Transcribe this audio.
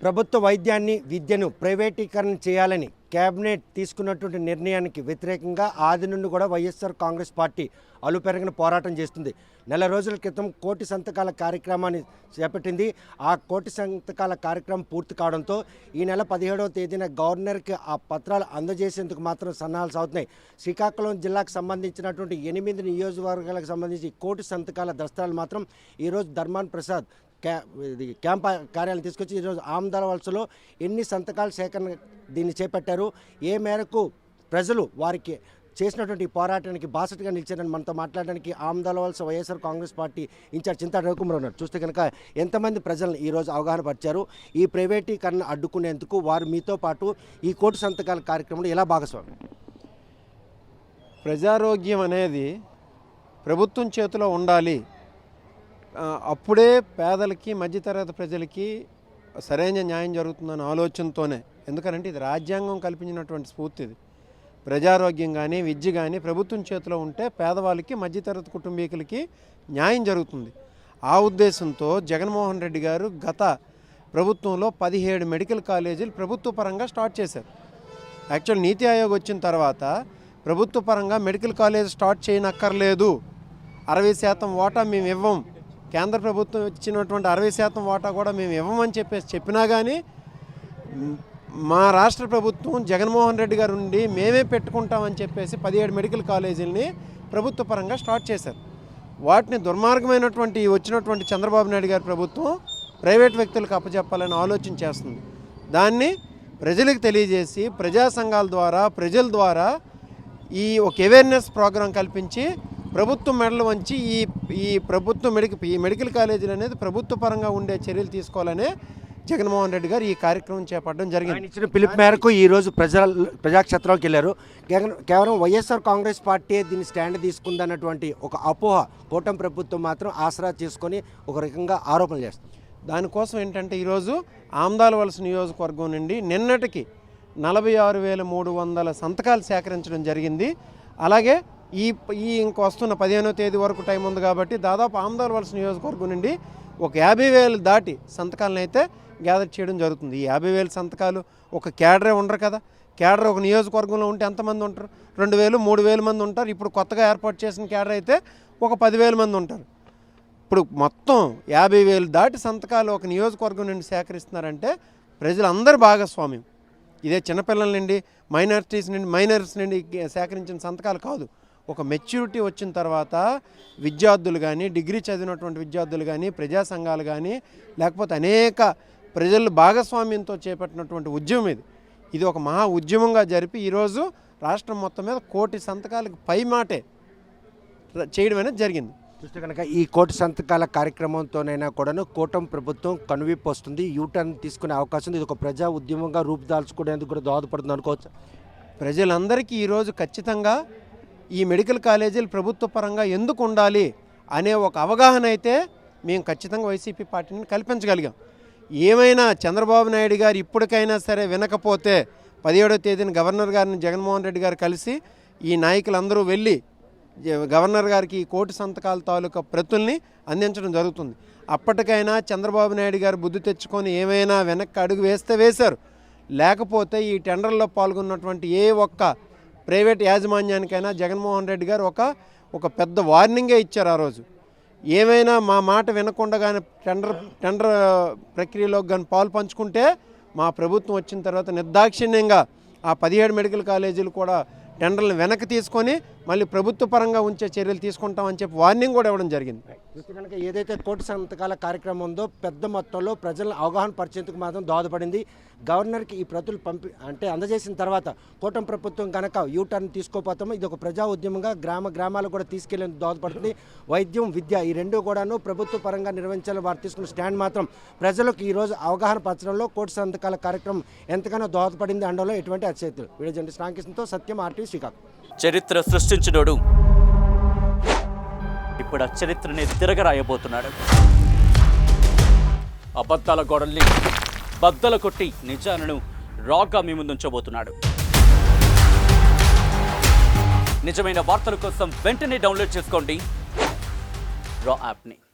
ప్రభుత్వ వైద్యాన్ని విద్యను ప్రైవేటీకరణ చేయాలని కేబినెట్ తీసుకున్నటువంటి నిర్ణయానికి వ్యతిరేకంగా ఆది నుండి కూడా వైఎస్ఆర్ కాంగ్రెస్ పార్టీ అలుపెరగిన పోరాటం చేస్తుంది. నెల రోజుల క్రితం కోటి సంతకాల కార్యక్రమాన్ని చేపట్టింది. ఆ కోటి సంతకాల కార్యక్రమం పూర్తి కావడంతో ఈ నెల 17వ తేదీన గవర్నర్కి ఆ పత్రాలు అందజేసేందుకు మాత్రం సన్నాహాలు సాగుతున్నాయి. శ్రీకాకుళం జిల్లాకు సంబంధించినటువంటి 8 నియోజకవర్గాలకు సంబంధించి కోటి సంతకాల దస్తాలు మాత్రం ఈరోజు ధర్మాన్ ప్రసాద్ క్యాంప్ కార్యాలయం తీసుకొచ్చి ఈరోజు ఆమదాల వలసలో ఎన్ని సంతకాల సేకరణ దీన్ని చేపట్టారు, ఏ మేరకు ప్రజలు వారికి చేసినటువంటి పోరాటానికి బాసటగా నిలిచారని మనతో మాట్లాడడానికి ఆమదాల వలస వైఎస్ఆర్ కాంగ్రెస్ పార్టీ ఇన్ఛార్జ్ చింతా రవికుమార్ ఉన్నారు. చూస్తే కనుక ఎంతమంది ప్రజలను ఈరోజు అవగాహన పరిచారు, ఈ ప్రైవేటీకరణ అడ్డుకునేందుకు వారు మీతో పాటు ఈ కోటి సంతకాల కార్యక్రమంలో ఎలా భాగస్వామి? ప్రజారోగ్యం అనేది ప్రభుత్వం చేతిలో ఉండాలి, అప్పుడే పేదలకి మధ్యతరగతి ప్రజలకి సరైన న్యాయం జరుగుతుందన్న ఆలోచనతోనే. ఎందుకంటే ఇది రాజ్యాంగం కల్పించినటువంటి స్ఫూర్తి. ఇది ప్రజారోగ్యం కానీ విద్య కానీ ప్రభుత్వం చేతిలో ఉంటే పేదవాళ్ళకి మధ్యతరగతి కుటుంబీకులకి న్యాయం జరుగుతుంది. ఆ ఉద్దేశంతో జగన్మోహన్ రెడ్డి గారు గత ప్రభుత్వంలో 17 మెడికల్ కాలేజీలు ప్రభుత్వ పరంగా స్టార్ట్ చేశారు. యాక్చువల్ నీతి ఆయోగ్ వచ్చిన తర్వాత ప్రభుత్వ పరంగా మెడికల్ కాలేజ్ స్టార్ట్ చేయనక్కర్లేదు, 60% వాటా మేము ఇవ్వం, కేంద్ర ప్రభుత్వం ఇచ్చినటువంటి 60% వాటా కూడా మేము ఇవ్వమని చెప్పినా కానీ మా రాష్ట్ర ప్రభుత్వం జగన్మోహన్ రెడ్డి గారు ఉండి మేమే పెట్టుకుంటామని చెప్పేసి 17 మెడికల్ కాలేజీలని ప్రభుత్వ పరంగా స్టార్ట్ చేశారు. వాటిని దుర్మార్గమైనటువంటి వచ్చినటువంటి చంద్రబాబు నాయుడు గారి ప్రభుత్వం ప్రైవేట్ వ్యక్తులకు అప్పచెప్పాలని ఆలోచన చేస్తుంది. దాన్ని ప్రజలకు తెలియజేసి ప్రజా సంఘాల ద్వారా ప్రజల ద్వారా ఈ ఒక అవేర్నెస్ ప్రోగ్రాం కల్పించి ప్రభుత్వం మెడలు వంచి ఈ మెడికల్ కాలేజీలు అనేది ప్రభుత్వ పరంగా ఉండే చర్యలు తీసుకోవాలనే జగన్మోహన్ రెడ్డి గారు ఈ కార్యక్రమం చేపట్టడం జరిగింది. ఇచ్చిన పిలుపు మేరకు ఈరోజు ప్రజాక్షేత్రంలోకి వెళ్ళారు. కేవలం వైఎస్ఆర్ కాంగ్రెస్ పార్టీ దీన్ని స్టాండ్ తీసుకుందన్నటువంటి ఒక అపోహ కూటమి ప్రభుత్వం మాత్రం ఆసరా చేసుకొని ఒక రకంగా ఆరోపణలు చేస్తుంది. దానికోసం ఏంటంటే ఈరోజు ఆమదాల వలస నియోజకవర్గం నుండి నిన్నటికి 46,300 సంతకాలు సేకరించడం జరిగింది. అలాగే ఈ ఇంకొస్తున్న 15వ తేదీ వరకు టైం ఉంది కాబట్టి దాదాపు ఆమదాల వలస నియోజకవర్గం నుండి ఒక 50,000 దాటి సంతకాలను అయితే గ్యాదర్ చేయడం జరుగుతుంది. ఈ 50,000 సంతకాలు ఒక క్యాడరే ఉండరు కదా. క్యాడర్ ఒక నియోజకవర్గంలో ఉంటే ఎంతమంది ఉంటారు? 2,000, 3,000 మంది ఉంటారు. ఇప్పుడు కొత్తగా ఏర్పాటు చేసిన క్యాడర్ అయితే ఒక 10,000 మంది ఉంటారు. ఇప్పుడు మొత్తం 50,000 దాటి సంతకాలు ఒక నియోజకవర్గం నుండి సేకరిస్తున్నారంటే ప్రజలందరి భాగస్వామ్యం. ఇదే చిన్నపిల్లల నుండి మైనర్స్ నుండి సేకరించిన సంతకాలు కాదు. ఒక మెచ్యూరిటీ వచ్చిన తర్వాత విద్యార్థులు కానీ, డిగ్రీ చదివినటువంటి విద్యార్థులు కానీ, ప్రజా సంఘాలు కానీ, లేకపోతే అనేక ప్రజల భాగస్వామ్యంతో చేపట్టినటువంటి ఉద్యమం ఇది ఒక మహా ఉద్యమంగా జరిపి ఈరోజు రాష్ట్రం మొత్తం మీద 1,000,000 సంతకాలకు పై మాటే చేయడం అనేది జరిగింది. చూస్తే కనుక ఈ కోటి సంతకాల కార్యక్రమంతోనైనా కూడాను కూటమి ప్రభుత్వం కనువిప్పు వస్తుంది, యూటర్న్ తీసుకునే అవకాశం ఉంది. ఇది ఒక ప్రజా ఉద్యమంగా రూపుదాల్చుకునేందుకు కూడా దోహదపడుతుంది అనుకోవచ్చు. ప్రజలందరికీ ఈరోజు ఖచ్చితంగా ఈ మెడికల్ కాలేజీలు ప్రభుత్వ పరంగా ఎందుకు ఉండాలి అనే ఒక అవగాహన అయితే మేము ఖచ్చితంగా వైసీపీ పార్టీని కల్పించగలిగాం. ఏమైనా చంద్రబాబు నాయుడు గారు ఇప్పటికైనా సరే వినకపోతే 17వ తేదీన గవర్నర్ గారిని జగన్మోహన్ రెడ్డి గారు కలిసి ఈ నాయకులందరూ వెళ్ళి గవర్నర్ గారికి ఈ కోటి సంతకాల తాలూకా ప్రతుల్ని అందించడం జరుగుతుంది. అప్పటికైనా చంద్రబాబు నాయుడు గారు బుద్ధి తెచ్చుకొని ఏమైనా వెనక్కి అడుగు వేస్తారు. లేకపోతే ఈ టెండర్లో పాల్గొన్నటువంటి ఏ ఒక్క ప్రైవేట్ యాజమాన్యానికైనా జగన్మోహన్ రెడ్డి గారు ఒక పెద్ద వార్నింగే ఇచ్చారు. ఆ రోజు ఏమైనా మా మాట వినకుండా కానీ టెండర్ ప్రక్రియలో కానీ పాలు పంచుకుంటే మా ప్రభుత్వం వచ్చిన తర్వాత నిర్దాక్షిణ్యంగా ఆ 17 మెడికల్ కాలేజీలు కూడా టెండర్లను వెనక్కి తీసుకొని మళ్ళీ ప్రభుత్వ పరంగా ఉంచే చర్యలు తీసుకుంటామని చెప్పి వార్నింగ్ కూడా ఇవ్వడం జరిగింది. కనుక ఏదైతే కోటి సంతకాల కార్యక్రమం ఉందో పెద్ద మొత్తంలో ప్రజలను అవగాహన పరిచేందుకు మాత్రం దోహదపడింది. గవర్నర్కి ఈ ప్రతులు అందజేసిన తర్వాత కూటమి ప్రభుత్వం కనుక యూటర్న్ తీసుకోపోతామో ఇది ఒక ప్రజా ఉద్యమంగా గ్రామాలకు కూడా తీసుకెళ్లేందుకు దోహదపడుతుంది. వైద్యం, విద్య ఈ రెండు కూడాను ప్రభుత్వ పరంగా నిర్వహించాలని వారు తీసుకున్న స్టాండ్ మాత్రం ప్రజలకు ఈరోజు అవగాహన పరచడంలో కోటి సంతకాల కార్యక్రమం ఎంతగానో దోహదపడింది అనడంలో ఎటువంటి అతిశయక్తులు. వీడియో జర్నలిస్ట్ రామకృష్ణతో సత్యం, RTV శ్రీకాకుళం. చరిత్ర సృష్టించినోడు ఇప్పుడు ఆ చరిత్రని తిరగరాయబోతున్నాడు. అబద్ధాల గోడల్ని బద్దలు కొట్టి నిజాలను రాగా మీ ముందుంచబోతున్నాడు. నిజమైన వార్తల కోసం వెంటనే డౌన్లోడ్ చేసుకోండి డ్రా యాప్ని.